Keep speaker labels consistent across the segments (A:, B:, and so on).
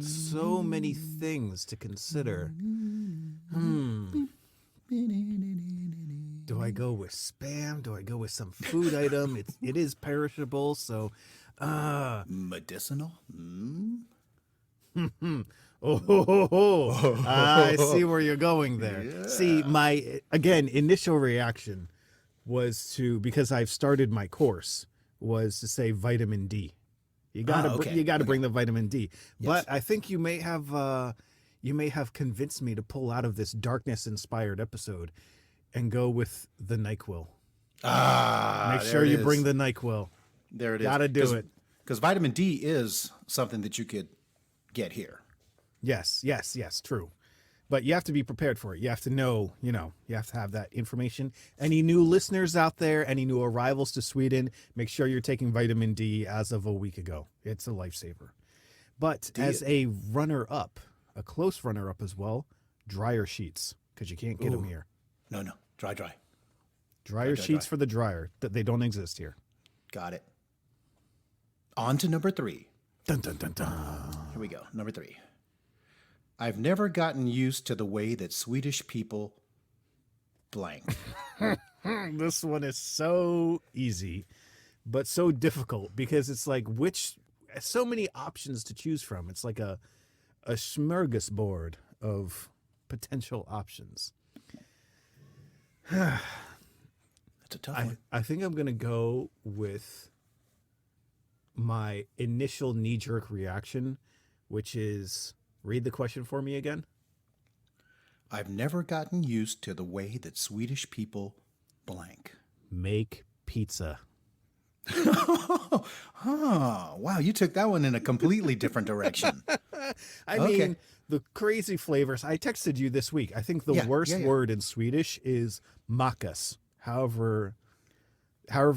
A: So many things to consider. Do I go with Spam? Do I go with some food item? It is perishable, so
B: medicinal.
A: I see where you're going there. Yeah. See, my initial reaction was because I've started my course was to say vitamin D. You gotta bring the vitamin D. Yes. But I think you may have convinced me to pull out of this darkness-inspired episode and go with the NyQuil. Make sure you bring the NyQuil.
B: There it is.
A: Gotta do it.
B: Because vitamin D is something that you could get here.
A: Yes, true. But you have to be prepared for it. You have to know, you have to have that information. Any new listeners out there, any new arrivals to Sweden, make sure you're taking vitamin D as of a week ago. It's a lifesaver. But as a runner-up, a close runner-up as well, dryer sheets, because you can't get them here.
B: No, dry.
A: Dryer sheets for the dryer. They don't exist here.
B: Got it. On to number 3.
A: Dun, dun, dun, dun.
B: Here we go. Number 3. I've never gotten used to the way that Swedish people blank.
A: This one is so easy, but so difficult because it's like so many options to choose from. It's like a smorgasbord of potential options.
B: That's a tough one.
A: I think I'm going to go with my initial knee-jerk reaction, which is... Read the question for me again.
B: I've never gotten used to the way that Swedish people blank.
A: Make pizza.
B: Wow, you took that one in a completely different direction.
A: I mean, the crazy flavors. I texted you this week. I think the worst word in Swedish is makas. However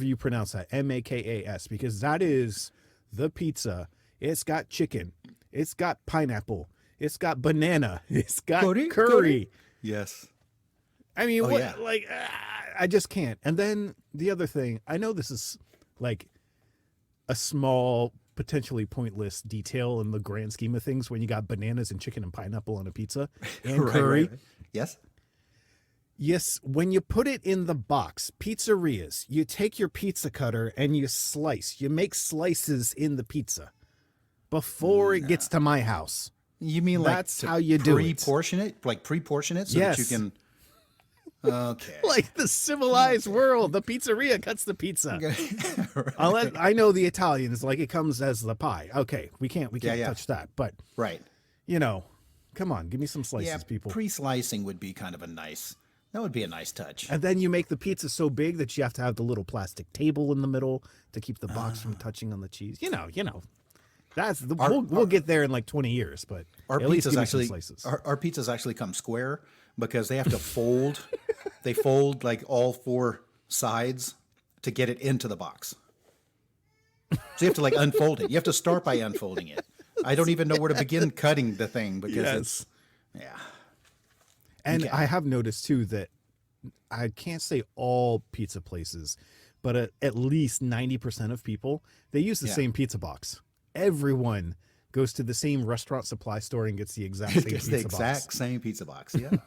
A: you pronounce that, makas, because that is the pizza. It's got chicken. It's got pineapple. It's got banana. It's got curry.
B: Yes.
A: I mean, I just can't. And then the other thing, I know this is like a small, potentially pointless detail in the grand scheme of things when you got bananas and chicken and pineapple on a pizza and curry.
B: Right. Yes.
A: Yes, when you put it in the box, pizzerias, you take your pizza cutter and you slice. You make slices in the pizza before it gets to my house.
B: You mean
A: that's how you do it?
B: Pre-portion it? Like pre-portion it so that you can... Okay.
A: Like the civilized world, the pizzeria cuts the pizza.
B: Right.
A: I know the Italians, like it comes as the pie. Okay, we can't touch that. But,
B: right.
A: Come on, give me some slices, people.
B: Pre-slicing would be kind of that would be a nice touch.
A: And then you make the pizza so big that you have to have the little plastic table in the middle to keep the box from touching on the cheese. We'll get there in like 20 years, but
B: our
A: at least give me some
B: actually
A: slices.
B: Our pizzas actually come square because they have to fold. They fold like all 4 sides to get it into the box. So you have to like unfold it. You have to start by unfolding it. I don't even know where to begin cutting the thing because it's
A: And I have noticed too that I can't say all pizza places, but at least 90% of people, they use the same pizza box. Everyone goes to the same restaurant supply store and gets the exact same pizza box.
B: The exact same pizza box, yeah.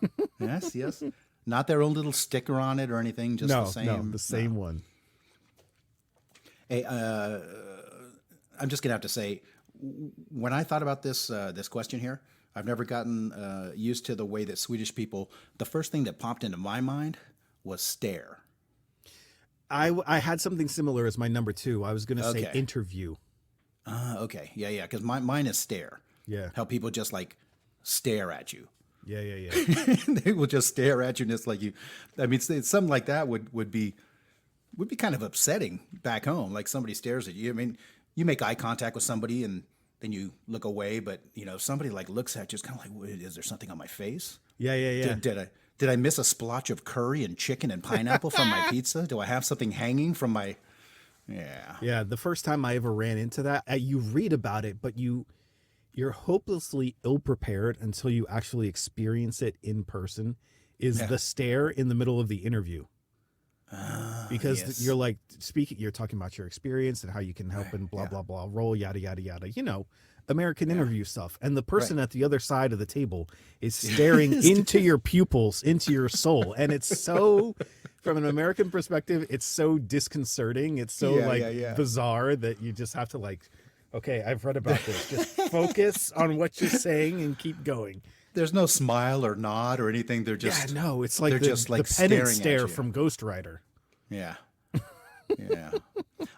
B: Yes. Not their own little sticker on it or anything, just the same.
A: No, the same one.
B: Hey, I'm just going to have to say, when I thought about this question here, I've never gotten used to the way that Swedish people, the first thing that popped into my mind was stare.
A: I had something similar as my number 2. I was going to say interview.
B: Okay. Yeah. Because mine is stare.
A: Yeah.
B: How people just like stare at you.
A: Yeah.
B: They will just stare at you and it's like it's something like that would be kind of upsetting back home. Like somebody stares at you. I mean, you make eye contact with somebody and then you look away, but if somebody like looks at you, it's kind of like, is there something on my face?
A: Yeah.
B: Did I miss a splotch of curry and chicken and pineapple from my pizza? Do I have something hanging from my... Yeah.
A: The first time I ever ran into that, you read about it, but you're hopelessly ill-prepared until you actually experience it in person, is the stare in the middle of the interview. because
B: yes.
A: you're like speaking, you're talking about your experience and how you can help and blah,
B: Yeah.
A: blah, blah, roll, yada, yada, yada, American interview stuff. And the person at the other side of the table is staring into your pupils, into your soul. And it's so, from an American perspective, it's so disconcerting. It's so bizarre that you just have to like, okay, I've read about this. Just focus on what you're saying and keep going.
B: There's no smile or nod or anything. They're just
A: it's like the penance stare from Ghost Rider.
B: Yeah. Yeah.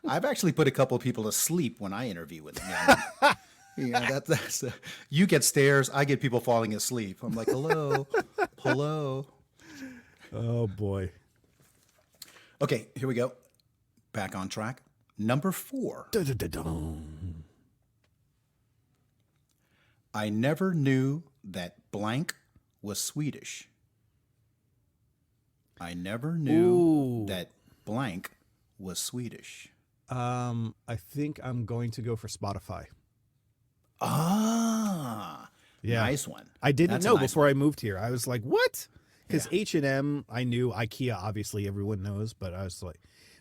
B: I've actually put a couple of people to sleep when I interview with them. Yeah, that's you get stares, I get people falling asleep. I'm like, hello.
A: Oh boy.
B: Okay, here we go. Back on track. Number 4.
A: Dun-dun-dun-dun.
B: I never knew that blank was Swedish. I never knew that blank was Swedish.
A: I think I'm going to go for Spotify.
B: Ah,
A: yeah,
B: nice one.
A: I didn't know before I moved here. I was like, what? Because H&M, I knew. IKEA, obviously, everyone knows. But I was like,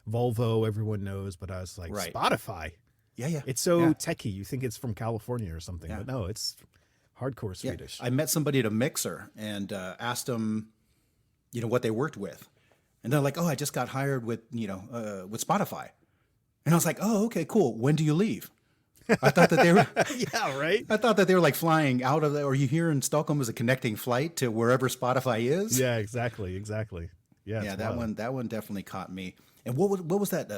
A: Volvo, everyone knows. But I was like, Spotify.
B: Yeah.
A: It's so techie. You think it's from California or something. But no, it's hardcore Swedish.
B: I met somebody at a mixer and asked them, what they worked with. And they're like, oh, I just got hired with Spotify. And I was like, oh, okay, cool. When do you leave? I thought that they were
A: yeah, right.
B: I thought that they were like flying out of or you here in Stockholm as a connecting flight to wherever Spotify is.
A: Yeah, exactly. Yeah,
B: that one definitely caught me. And what was that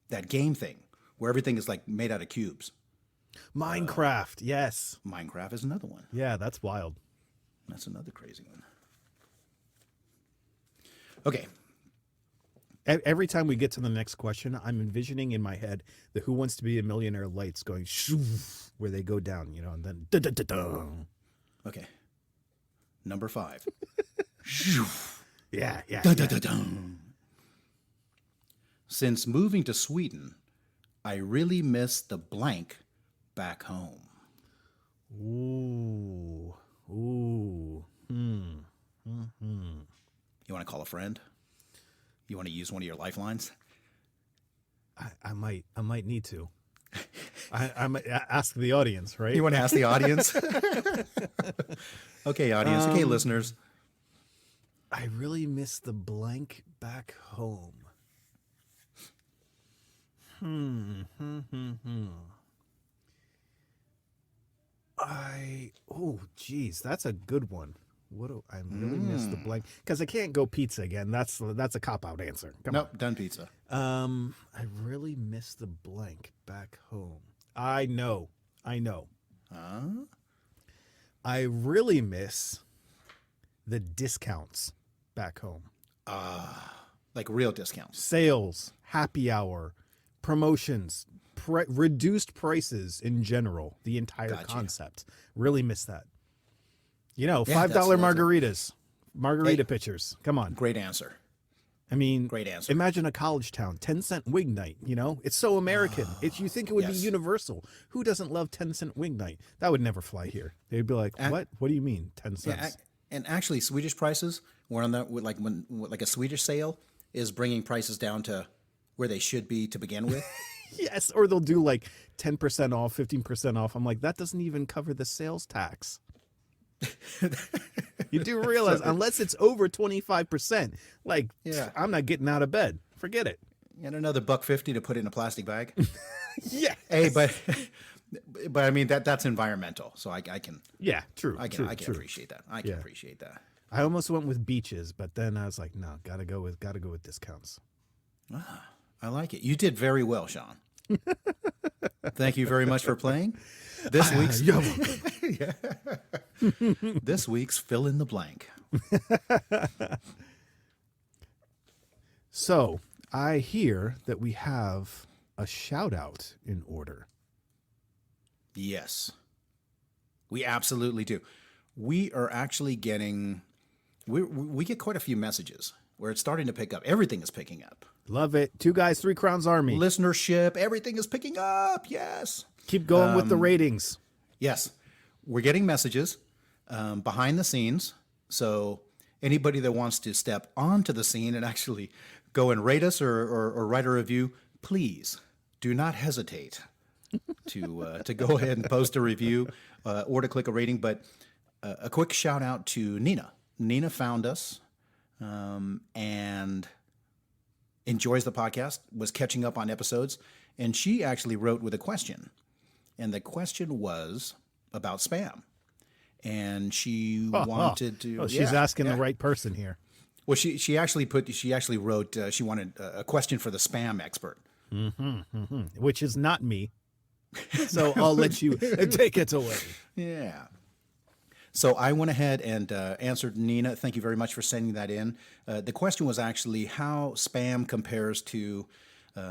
B: that game thing where everything is like made out of cubes?
A: Minecraft. Yes.
B: Minecraft is another one.
A: Yeah, that's wild.
B: That's another crazy one. Okay.
A: Every time we get to the next question, I'm envisioning in my head the Who Wants to Be a Millionaire lights going shoo, where they go down, and then da-da-da-da.
B: Okay. Number 5.
A: Yeah.
B: Since moving to Sweden, I really miss the blank back home.
A: Ooh.
B: You want to call a friend? You want to use one of your lifelines?
A: I might need to. I might ask the audience, right?
B: You want to ask the audience? Okay, audience. Okay, listeners.
A: I really miss the blank back home. Geez, that's a good one. I really miss the blank because I can't go pizza again. That's a cop-out answer.
B: Nope, done pizza.
A: I really miss the blank back home. I know.
B: Huh?
A: I really miss the discounts back home.
B: Like real discounts.
A: Sales, happy hour, promotions, reduced prices in general, the entire concept. Really miss that. $5 margaritas, margarita pitchers. Come on.
B: Great answer.
A: I mean,
B: great answer.
A: Imagine a college town, 10-cent wing night, It's so American. You think it would be universal. Who doesn't love 10-cent wing night? That would never fly here. They'd be like, what? What do you mean 10 cents?
B: And actually Swedish prices were on that when a Swedish sale is bringing prices down to where they should be to begin with.
A: Yes, or they'll do like 10% off, 15% off. I'm like, that doesn't even cover the sales tax. You do realize unless it's over 25%, I'm not getting out of bed. Forget it.
B: And another $1.50 to put in a plastic bag.
A: Yeah.
B: Hey, but I mean that's environmental, so I can.
A: Yeah, true.
B: I can appreciate that. I can appreciate that.
A: I almost went with beaches, but then I was like, no, gotta go with discounts.
B: I like it. You did very well, Sean. Thank you very much for playing. This week's this week's fill in the blank.
A: So I hear that we have a shout out in order.
B: Yes, we absolutely do. We are actually getting we get quite a few messages where it's starting to pick up. Everything is picking up.
A: Love it. 2 Guys, 3 Crowns Army.
B: Listenership, everything is picking up. Yes.
A: Keep going with the ratings.
B: Yes. We're getting messages behind the scenes. So anybody that wants to step onto the scene and actually go and rate us or write a review, please do not hesitate to go ahead and post a review or to click a rating. But a quick shout out to Nina. Nina found us and enjoys the podcast, was catching up on episodes, and she actually wrote with a question. And the question was about spam. And she wanted to...
A: Oh, she's asking the right person here.
B: Well, she actually wrote, she wanted a question for the spam expert.
A: Which is not me. So I'll let you take it away.
B: Yeah. So I went ahead and answered Nina. Thank you very much for sending that in. The question was actually how spam compares to,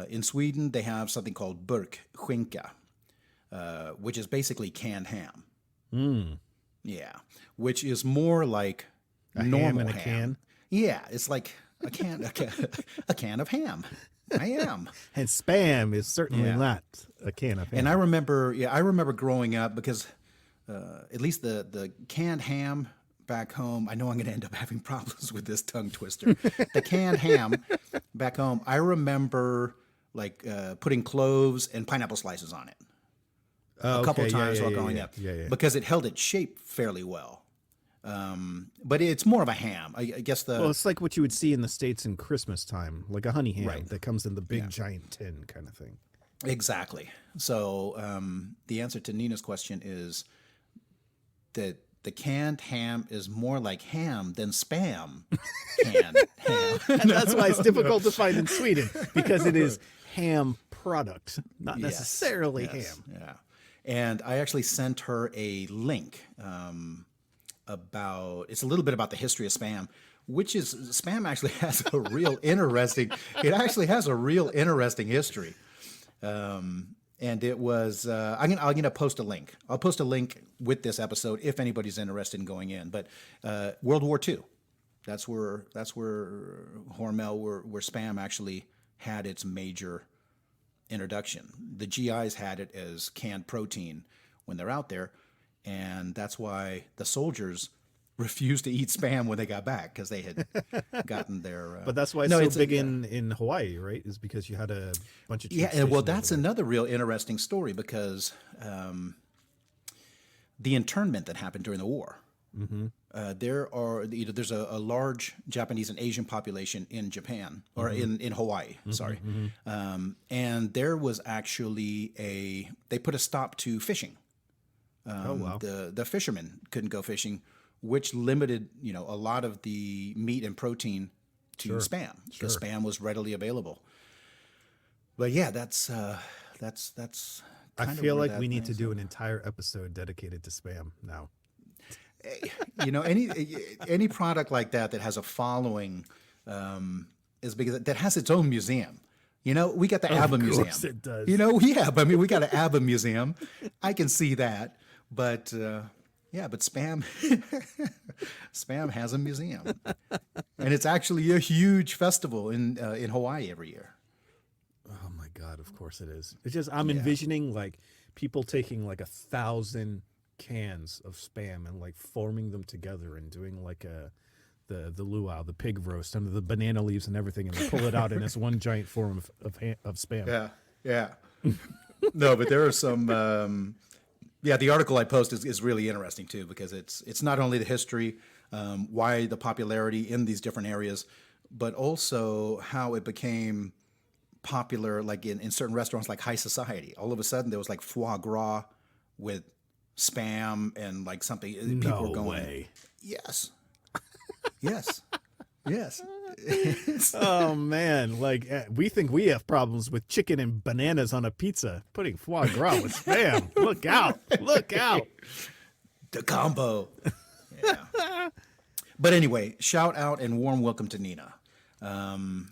B: in Sweden, they have something called burkskinka, which is basically canned ham. Yeah, which is more like
A: a
B: normal
A: ham in a can.
B: Yeah, it's like a can of ham. I am.
A: And spam is certainly not a can of ham.
B: And I remember growing up because at least the canned ham back home, I know I'm going to end up having problems with this tongue twister. The canned ham back home, I remember like putting cloves and pineapple slices on it. A couple of times while growing up because it held its shape fairly well. But it's more of a ham. I guess
A: well, it's like what you would see in the States in Christmas time, like a honey ham that comes in the big giant tin kind of thing.
B: Exactly. So the answer to Nina's question is that the canned ham is more like ham than spam canned ham.
A: And that's why it's difficult to find in Sweden, because it is ham product, not necessarily ham.
B: Yeah. And I actually sent her a link it's a little bit about the history of spam, which is spam actually has a real interesting, it actually has a real interesting history. And it was, I'm going to post a link. I'll post a link with this episode if anybody's interested in going in. But World War II, that's where Hormel, where spam actually had its major introduction. The GIs had it as canned protein when they're out there, and that's why the soldiers refused to eat spam when they got back, because they had gotten their
A: but that's why it's so big in Hawaii, right? Is because you had a bunch of
B: well, that's another real interesting story, because the internment that happened during the war. There's a large Japanese and Asian population in Japan, or in Hawaii, sorry. And there was actually they put a stop to fishing. The fishermen couldn't go fishing, which limited, a lot of the meat and protein to spam, because spam was readily available. But yeah, that's
A: I feel like we need to do an entire episode dedicated to spam now.
B: Any product like that has a following is because that has its own museum. We got the ABBA museum. Of course
A: it does.
B: But we got an ABBA museum. I can see that. But but spam spam has a museum. And it's actually a huge festival in Hawaii every year.
A: Oh my God, of course it is. It's just I'm envisioning like people taking like 1,000 cans of spam and like forming them together and doing like the luau, the pig roast under the banana leaves and everything, and they pull it out and it's one giant form of spam.
B: Yeah. No, but there are some the article I post is really interesting too, because it's not only the history, why the popularity in these different areas, but also how it became popular, like in certain restaurants like high society. All of a sudden there was like foie gras with spam and like something. People were going,
A: way.
B: Yes. Yes.
A: Oh man, like we think we have problems with chicken and bananas on a pizza. Putting foie gras with spam. Look out.
B: The combo. Yeah. But anyway, shout out and warm welcome to Nina.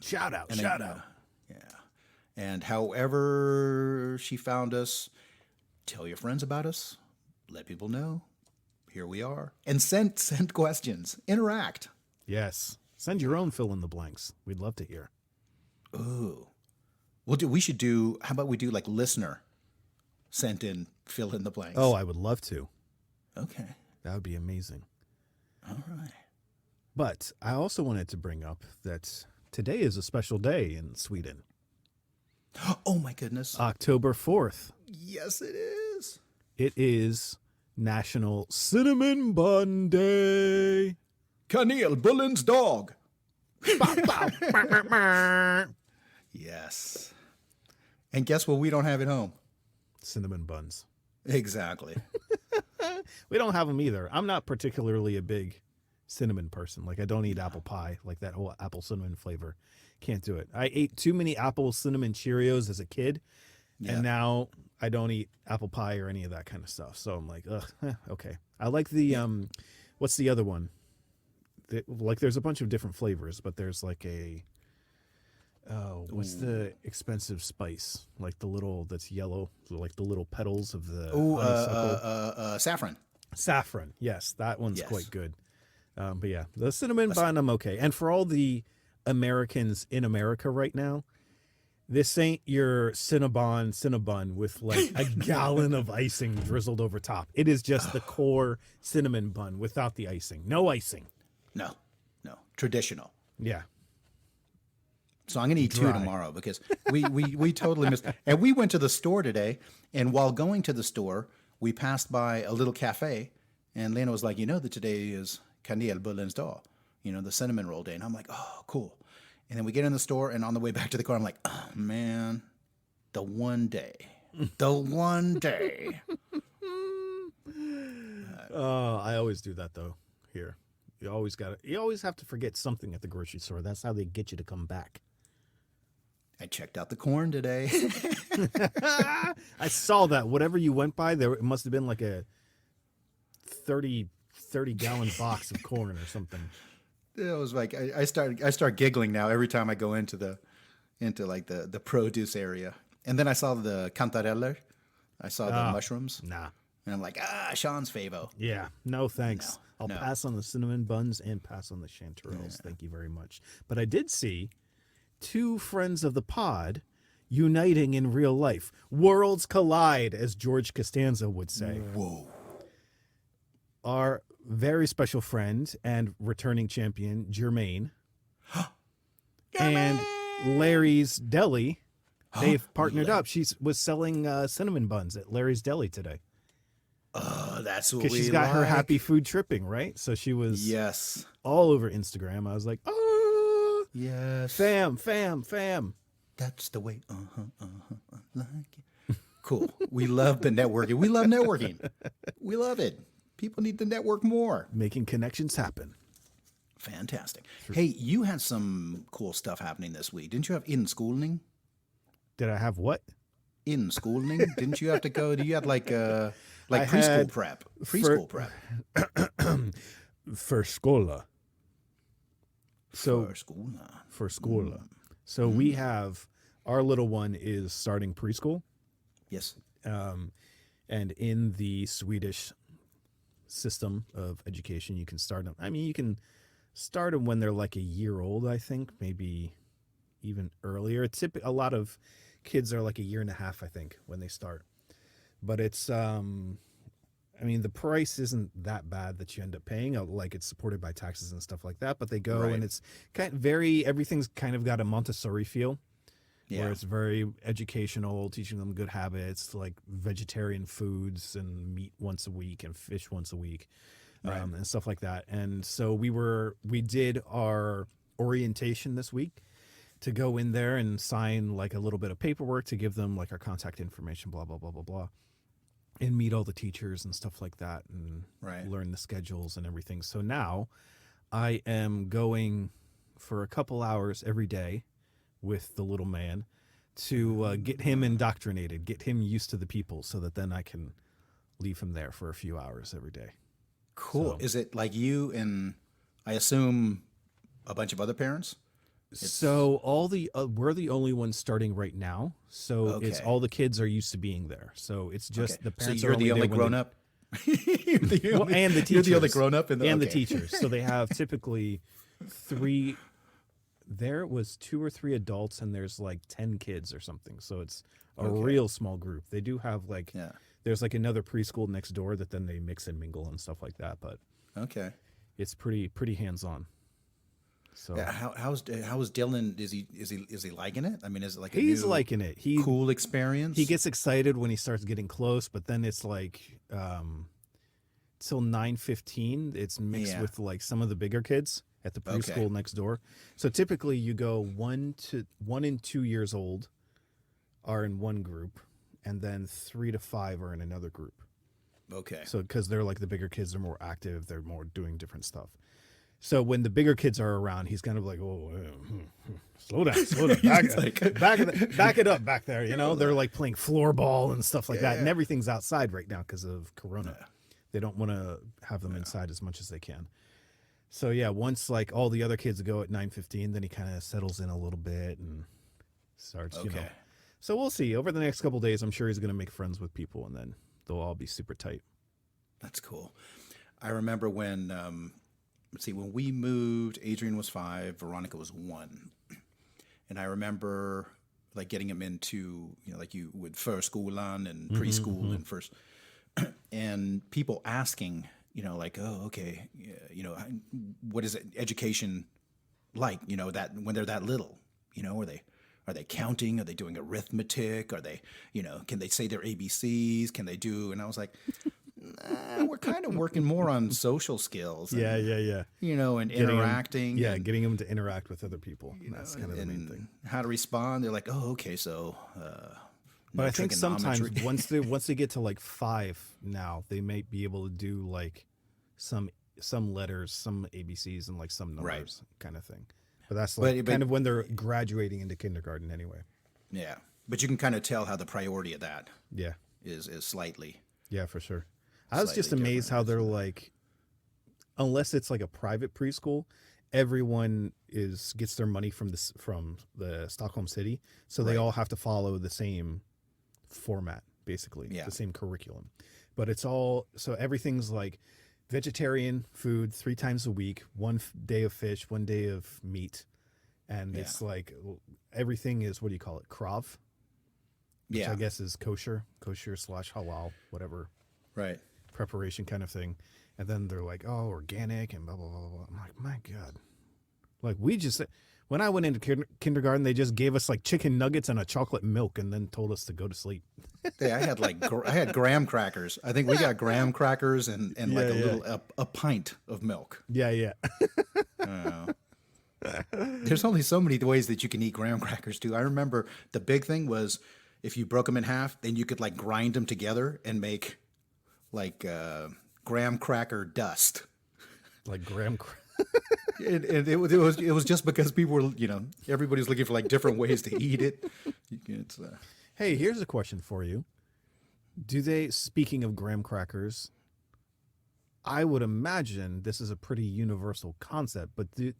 A: Shout out.
B: Yeah. And however she found us, tell your friends about us. Let people know. Here we are. And send questions. Interact.
A: Yes. Send your own fill in the blanks. We'd love to hear.
B: Ooh. How about we do like listener sent in fill in the blanks?
A: Oh, I would love to.
B: Okay.
A: That would be amazing.
B: All right.
A: But I also wanted to bring up that today is a special day in Sweden.
B: Oh my goodness.
A: October 4th.
B: Yes, it is.
A: It is National Cinnamon Bun Day.
B: Kanelbullens dog. Yes. And guess what? We don't have at home.
A: Cinnamon buns.
B: Exactly.
A: We don't have them either. I'm not particularly a big cinnamon person. Like, I don't eat apple pie, like that whole apple cinnamon flavor. Can't do it. I ate too many apple cinnamon Cheerios as a kid, and now I don't eat apple pie or any of that kind of stuff. So I'm like, ugh, okay. I like the what's the other one? Like, there's a bunch of different flavors, but there's like a what's the expensive spice? Like the little that's yellow, like the little petals of the honeysuckle.
B: Saffron.
A: Saffron, yes, that one's quite good. But yeah, the cinnamon bun, I'm okay. And for all the Americans in America right now, this ain't your Cinnabon with like a gallon of icing drizzled over top. It is just the core cinnamon bun without the icing. No icing.
B: No. Traditional.
A: Yeah.
B: So I'm going to eat two tomorrow because we totally missed. And we went to the store today, and while going to the store, we passed by a little cafe, and Lena was like, you know that today is Kanelbullens dag, the cinnamon roll day. And I'm like, oh, cool. And then we get in the store, and on the way back to the car, I'm like, oh, man, the one day.
A: I always do that, though, here. You always have to forget something at the grocery store. That's how they get you to come back.
B: I checked out the corn today.
A: I saw that. Whatever you went by, it must have been like a 30-gallon box of corn or something.
B: It was like I start giggling now every time I go into the produce area. And then I saw the cantareller. I saw the mushrooms.
A: Nah.
B: And I'm like, Sean's favo.
A: Yeah. No, thanks. I'll pass on the cinnamon buns and pass on the chanterelles. Yeah. Thank you very much. But I did see two friends of the pod uniting in real life. Worlds collide, as George Costanza would say.
B: Whoa.
A: Our very special friend and returning champion, Jermaine, and Larry's Deli, they've partnered up. She was selling cinnamon buns at Larry's Deli today.
B: Oh, that's what
A: because she's got her happy food tripping, right? So she was all over Instagram. I was like, oh,
B: yes,
A: fam.
B: That's the way. Like it. Cool. We love the networking. We love networking. We love it. People need to network more.
A: Making connections happen.
B: Fantastic. Hey, you had some cool stuff happening this week. Didn't you have in-schooling?
A: Did I have what?
B: In-schooling? Didn't you have to go? Do you have like preschool prep? Preschool prep.
A: For skola. So
B: for
A: skola. So we have, our little one is starting preschool.
B: Yes.
A: And in the Swedish system of education, you can start them. I mean, you can start them when they're like a year old, I think, maybe even earlier. A lot of kids are like a year and a half, I think, when they start. But it's, I mean, the price isn't that bad that you end up paying. Like, it's supported by taxes and stuff like that. But they go and it's kind of everything's kind of got a Montessori feel. Yeah. Where it's very educational, teaching them good habits, like vegetarian foods and meat once a week and fish once a week, and stuff like that. And so we did our orientation this week to go in there and sign like a little bit of paperwork to give them like our contact information, blah, blah, blah, blah, blah, and meet all the teachers and stuff like that and learn the schedules and everything. So now I am going for a couple hours every day with the little man to get him indoctrinated, get him used to the people so that then I can leave him there for a few hours every day.
B: Cool. So, is it like you and I assume a bunch of other parents?
A: So we're the only ones starting right now. So it's all the kids are used to being there. So it's just the parents.
B: So you're the only grown up.
A: And the teachers.
B: You're the only grown up
A: and the teachers. So they have typically three. There was 2 or 3 adults and there's like 10 kids or something. So it's a real small group. They do have like, there's like another preschool next door that then they mix and mingle and stuff like that. But it's pretty hands-on. So
B: how's Dylan? Is he liking it? I mean, is it like
A: he's liking it.
B: Cool experience.
A: He gets excited when he starts getting close, but then it's like till 9:15. It's mixed with like some of the bigger kids at the preschool next door. So typically, you go 1 and 2 years old are in one group, and then 3 to 5 are in another group.
B: Okay.
A: So because they're like the bigger kids, they're more active, they're more doing different stuff. So when the bigger kids are around, he's kind of like, oh, slow down, back it up back there. You know, they're like playing floorball and stuff like that. And everything's outside right now because of Corona. Yeah. They don't want to have them inside as much as they can. So yeah, once like all the other kids go at 9:15, then he kind of settles in a little bit and starts, you know. So we'll see. Over the next couple of days, I'm sure he's going to make friends with people, and then they'll all be super tight.
B: That's cool. I remember when... let's see, when we moved, Adrian was 5, Veronica was 1. And I remember like getting him into, you know, like you would förskolan and preschool and first, and people asking, you know, like, oh, okay, you know, what is education like, you know, that when they're that little, you know, are they counting? Are they doing arithmetic? Are they, you know, can they say their ABCs? Can they do? And I was like, we're kind of working more on social skills. And, you know, and interacting.
A: Getting them to interact with other people. That's kind of the main thing.
B: How to respond. They're like, oh, okay, so.
A: But I think sometimes once they get to like 5 now, they may be able to do like some letters, some ABCs, and like some numbers kind of thing. But that's like kind of when they're graduating into kindergarten anyway. Yeah,
B: but you can kind of tell how the priority of that.
A: Yeah,
B: is slightly.
A: Yeah, for sure. I was just amazed how they're like, unless it's like a private preschool, everyone gets their money from the Stockholm City, so they all have to follow the same format, basically, the same curriculum. But it's all so everything's like vegetarian food 3 times a week, 1 day of fish, 1 day of meat, and it's like everything is, what do you call it, krav? Which I guess is kosher / halal, whatever.
B: Right.
A: Preparation kind of thing. And then they're like, oh, organic and blah, blah, blah, blah. I'm like, my God. Like when I went into kindergarten, they just gave us like chicken nuggets and a chocolate milk and then told us to go to sleep.
B: Yeah, I had graham crackers. I think we got graham crackers and a pint of milk.
A: Yeah.
B: There's only so many ways that you can eat graham crackers too. I remember the big thing was if you broke them in half, then you could like grind them together and make like graham cracker dust.
A: Like graham
B: and it was just because people were, you know, everybody's looking for like different ways to eat it.
A: Hey, here's a question for you. Speaking of graham crackers, I would imagine this is a pretty universal concept, but do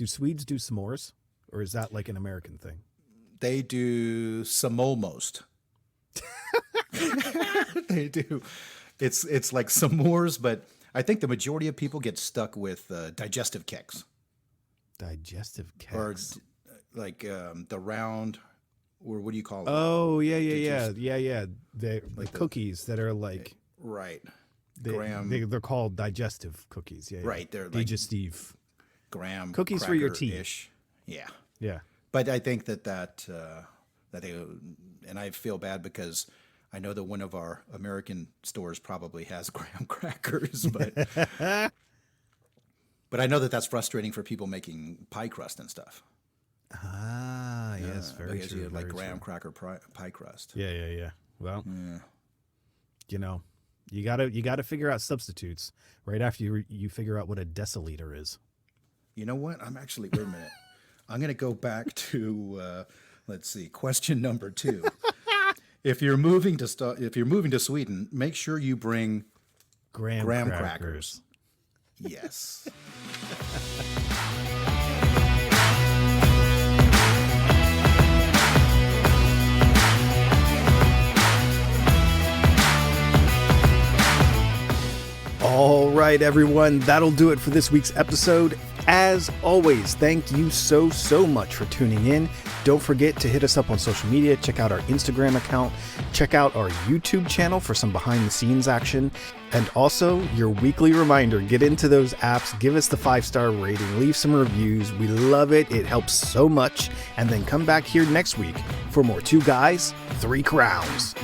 A: Swedes do s'mores, or is that like an American thing?
B: They do some almost. They do. It's like s'mores, but I think the majority of people get stuck with digestive keks.
A: Digestive keks.
B: Or like the round, or what do you call it?
A: Oh, yeah. They're like cookies that are like...
B: Right.
A: They're called digestive cookies. Yeah.
B: Right. They're like
A: digestive.
B: Graham
A: cookies for your teeth.
B: Yeah.
A: Yeah.
B: But I think that they, and I feel bad because I know that one of our American stores probably has graham crackers, but I know that that's frustrating for people making pie crust and stuff.
A: Ah, yes, very
B: because
A: true.
B: You have like
A: very
B: graham
A: true.
B: cracker pie crust.
A: Yeah. Well, you know, you gotta figure out substitutes right after you figure out what a deciliter is.
B: You know what? I'm actually, wait a minute. I'm going to go back to, let's see, question number 2. If you're moving to Sweden, make sure you bring graham crackers. Yes.
A: All right, everyone, that'll do it for this week's episode. As always, thank you so much for tuning in. Don't forget to hit us up on social media. Check out our Instagram account. Check out our YouTube channel for some behind-the-scenes action. And also, your weekly reminder, get into those apps, give us the 5-star rating, leave some reviews. We love it. It helps so much. And then come back here next week for more 2 Guys, 3 Crowns.